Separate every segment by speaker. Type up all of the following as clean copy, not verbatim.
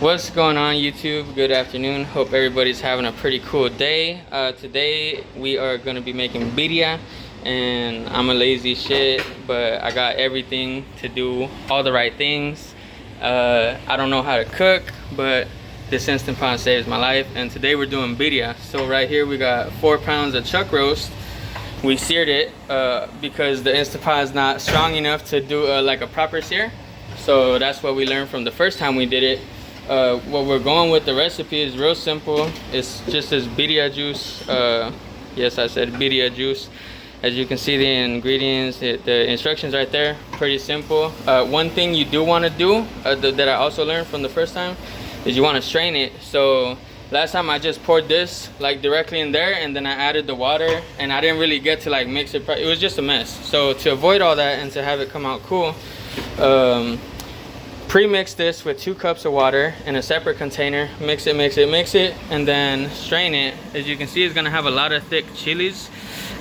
Speaker 1: What's going on, YouTube? Good afternoon. Hope everybody's having a pretty cool day. Today we are going to be making birria, and I'm a lazy shit, but I got everything to do all the right things. I don't know how to cook, but this Instant Pot saves my life, and today we're doing birria. So right here we got 4 pounds of chuck roast. We seared it because the Instant Pot is not strong enough to do like a proper sear. So that's what we learned from the first time we did it. What we're going with the recipe is real simple. It's just this birria juice. Yes, I said birria juice. As you can see, the ingredients, the instructions right there, pretty simple. One thing you do want to do that I also learned from the first time is you want to strain it. So last time I just poured this like directly in there, and then I added the water, and I didn't really get to like mix it. It was just a mess. So to avoid all that and to have it come out cool, pre-mix this with 2 cups of water in a separate container. Mix it, and then strain it. As you can see, it's gonna have a lot of thick chilies,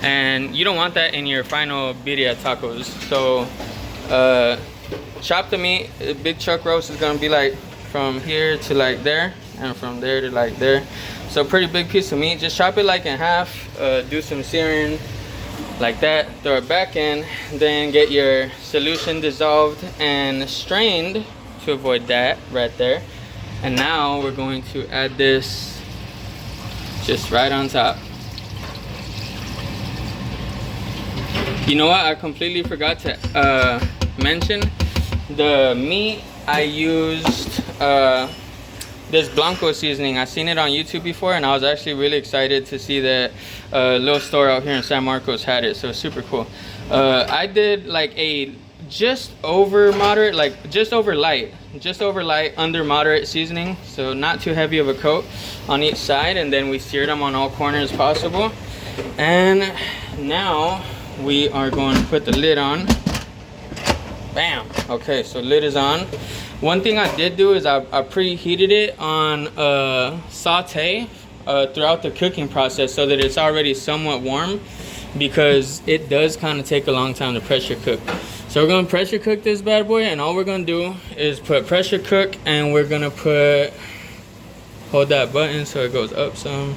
Speaker 1: and you don't want that in your final birria tacos. So chop the meat. A big chuck roast is gonna be like from here to like there, and from there to like there. So pretty big piece of meat. Just chop it like in half, do some searing like that, throw it back in, then get your solution dissolved and strained to avoid that right there. And now we're going to add this just right on top. You know what, I completely forgot to mention the meat. I used this Blanco seasoning. I seen it on YouTube before, and I was actually really excited to see that a little store out here in San Marcos had it, so it's super cool. I did like a just over moderate, like just over light, under moderate seasoning, so not too heavy of a coat on each side, and then we seared them on all corners possible. And now we are going to put the lid on. Bam. Okay, so lid is on. One thing I did do is I preheated it on saute throughout the cooking process so that it's already somewhat warm, because it does kind of take a long time to pressure cook. So we're going to pressure cook this bad boy, and all we're going to do is put pressure cook, and we're going to hold that button so it goes up some.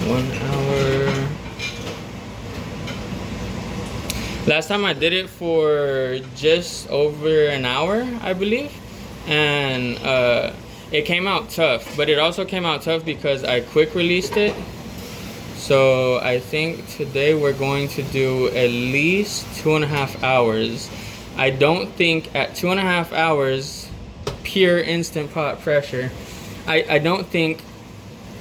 Speaker 1: One hour. Last time I did it for just over an hour, I believe, and it came out tough, but it also came out tough because I quick released it. So I think today we're going to do at least 2.5 hours. I don't think at 2.5 hours pure Instant Pot pressure, I don't think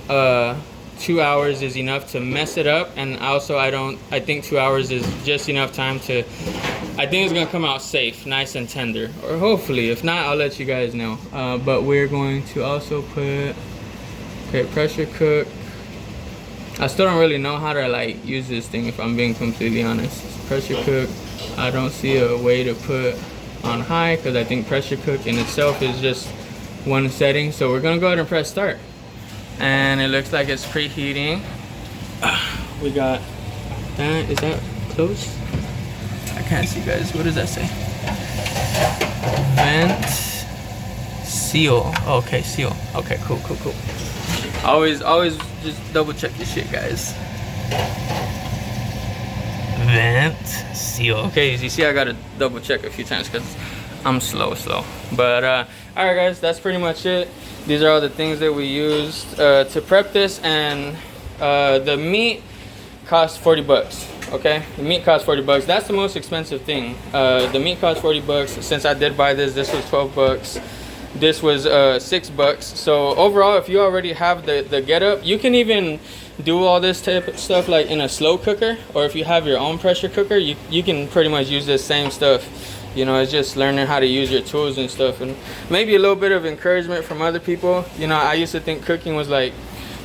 Speaker 1: 2 hours is enough to mess it up. And also I think 2 hours is just enough time to, I think it's gonna come out safe, nice and tender, or hopefully. If not, I'll let you guys know. But we're going to also put pressure cook. I still don't really know how to like use this thing, if I'm being completely honest. Pressure cook, I don't see a way to put on high, because I think pressure cook in itself is just one setting. So we're gonna go ahead and press start. And it looks like it's preheating. We got that. Is that close? I can't see, guys. What does that say? Vent seal. Okay, seal. Okay, cool. Always just double check your shit, guys. Vent seal. Okay, as you see, I gotta double check a few times because I'm slow. But all right, guys, that's pretty much it. These are all the things that we used to prep this, and the meat cost 40 bucks. Okay, the meat cost 40 bucks. That's the most expensive thing. The meat cost 40 bucks. Since I did buy this was 12 bucks. This was 6 bucks. So overall, if you already have the getup, you can even do all this type of stuff like in a slow cooker, or if you have your own pressure cooker, you can pretty much use this same stuff. You know, it's just learning how to use your tools and stuff, and maybe a little bit of encouragement from other people. You know, I used to think cooking was like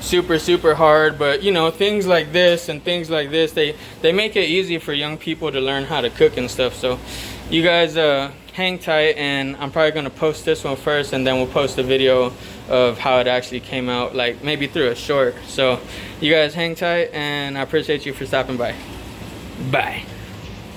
Speaker 1: super hard, but you know, things like this and things like this, they make it easy for young people to learn how to cook and stuff. So you guys hang tight, and I'm probably gonna post this one first, and then we'll post a video of how it actually came out, like maybe through a short. So you guys hang tight, and I appreciate you for stopping by. Bye.